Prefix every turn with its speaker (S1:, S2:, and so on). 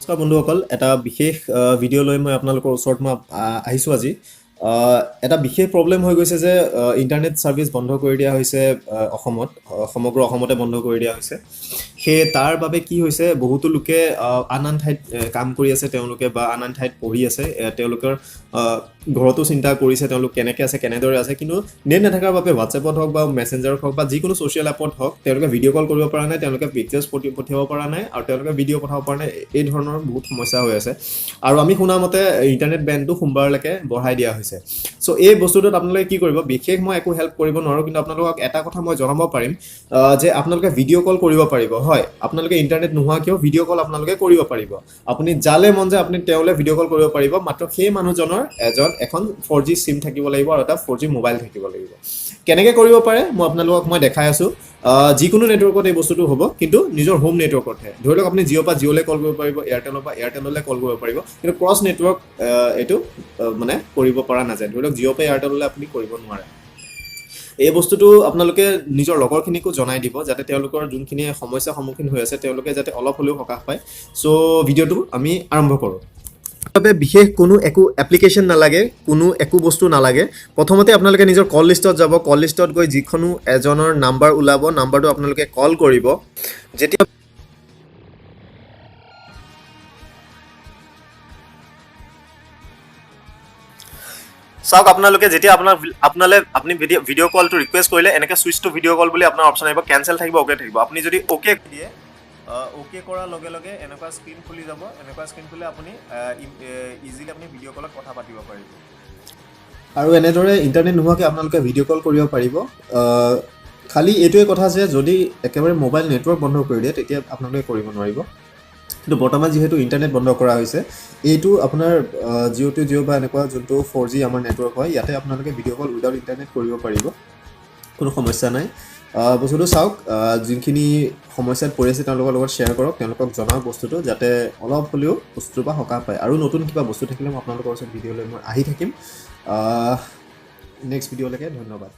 S1: নমস্কাৰ বন্ধুসকল, এটা বিশেষ ভিডিঅ' লৈ মই আপোনালোকৰ ওচৰত আহিছোঁ আজি। এটা বিশেষ প্ৰব্লেম হৈ গৈছে যে ইণ্টাৰনেট ছাৰ্ভিচ বন্ধ কৰি দিয়া হৈছে অসমত, সমগ্ৰ অসমতে বন্ধ কৰি দিয়া হৈছে। সেয়ে তাৰ বাবে কি হৈছে, বহুতো লোকে আন আন ঠাইত কাম কৰি আছে তেওঁলোকে, বা আন আন ঠাইত পঢ়ি আছে। তেওঁলোকৰ ঘৰতো চিন্তা কৰিছে তেওঁলোক কেনেকৈ আছে, কেনেদৰে আছে, কিন্তু নেট নাথাকাৰ বাবে হোৱাটছএপত হওক বা মেছেঞ্জাৰত হওক বা যিকোনো ছ'চিয়েল এপত হওক তেওঁলোকে ভিডিঅ' কল কৰিব পৰা নাই, তেওঁলোকে পিকচাৰ্ছ পঠিয়াব পৰা নাই, আৰু তেওঁলোকে ভিডিঅ' পঠাব পৰা নাই। এই ধৰণৰ বহুত সমস্যা হৈ আছে। আৰু আমি শুনা মতে ইণ্টাৰনেট বেণ্ডটো সোমবাৰলৈকে বঢ়াই দিয়া হৈছে। চ' এই বস্তুটোত আপোনালোকে কি কৰিব, বিশেষ মই একো হেল্প কৰিব নোৱাৰোঁ, কিন্তু আপোনালোকক এটা কথা মই জনাব পাৰিম যে আপোনালোকে ভিডিঅ' কল কৰিব পাৰিব। হয়, আপোনালোকে ইণ্টাৰনেট নোহোৱাকৈও ভিডিঅ' কল আপোনালোকে কৰিব পাৰিব। আপুনি যালে মন যায় আপুনি তেওঁলৈ ভিডিঅ' কল কৰিব পাৰিব, মাত্ৰ সেই মানুহজনৰ এখন 4G চিম থাকিব লাগিব আৰু এটা 4G মোবাইল থাকিব লাগিব। কেনেকৈ কৰিব পাৰে মই দেখাই আছোঁ। যিকোনো নেটৱৰ্কত এই বস্তুটো হ'ব, কিন্তু নিজৰ হোম নেটৱৰ্কতহে। ধৰি লওক আপুনি জিঅ'ৰ পৰা জিঅ'লৈ কল কৰিব পাৰিব, এয়াৰটেলৰ পৰা এয়াৰটেললৈ কল কৰিব পাৰিব, কিন্তু ক্ৰছ নেটৱৰ্ক এইটো মানে কৰিব পৰা নাযায়। ধৰি লওক জিঅ'ৰ পৰা এয়াৰটেললৈ আপুনি কৰিব নোৱাৰে। এই বস্তুটো আপোনালোকে নিজৰ লগৰখিনিকো জনাই দিব, যাতে তেওঁলোকৰ যোনখিনি সমস্যাৰ সন্মুখীন হৈ আছে তেওঁলোকে যাতে অলপ হ'লেও সকাহ পায়। চ' ভিডিঅ'টো আমি আৰম্ভ কৰোঁ। বাবে বিশেষ কোনো একো এপ্লিকেশ্যন নালাগে, কোনো একো বস্তু নালাগে। প্ৰথমতে আপোনালোকে নিজৰ কল লিষ্টত যাব, কল লিষ্টত গৈ যিকোনো এজনৰ নাম্বাৰ ওলাব, নাম্বাৰটো আপোনালোকে কল কৰিব। যেতিয়া চাওক, আপোনালোকে যেতিয়া আপুনি ভিডিঅ' কলটো ৰিকুৱেষ্ট কৰিলে, এনেকৈ চুইচ টু ভিডিঅ' কল বুলি আপোনাৰ অপশ্যন আহিব, কেঞ্চেল থাকিব, অ'কে থাকিব। আপুনি যদি অ'কে দিয়ে, অ'কে কৰাৰ লগে লগে এনেকুৱা স্ক্ৰীন খুলি যাব। এনেকুৱা স্ক্ৰীন খুলি আপুনি ইজিলি আপুনি ভিডিঅ' কলত কথা পাতিব পাৰিব। আৰু এনেদৰে ইণ্টাৰনেট নোহোৱাকৈ আপোনালোকে ভিডিঅ' কল কৰিব পাৰিব। খালি এইটোৱে কথা যে যদি একেবাৰে মোবাইল নেটৱৰ্ক বন্ধ কৰি দিয়ে তেতিয়া আপোনালোকে কৰিব নোৱাৰিব। কিন্তু বৰ্তমান যিহেতু ইণ্টাৰনেট বন্ধ কৰা হৈছে, এইটো আপোনাৰ জিঅ' টু জিঅ' বা এনেকুৱা যোনটো 4G আমাৰ নেটৱৰ্ক হয়, ইয়াতে আপোনালোকে ভিডিঅ' কল উইদাউট ইণ্টাৰনেট কৰিব পাৰিব, কোনো সমস্যা নাই। বস্তুটো চাওক, যোনখিনি সমস্যাত পৰি আছে তেওঁলোকৰ লগত শ্বেয়াৰ কৰক, তেওঁলোকক জনাওক বস্তুটো, যাতে অলপ হ'লেও বস্তুটোৰ পৰা সকাহ পায়। আৰু নতুন কিবা বস্তু থাকিলে মই আপোনালোকৰ ওচৰত ভিডিঅ' লৈ আহি থাকিম। নেক্সট ভিডিঅ'লৈকে ধন্যবাদ।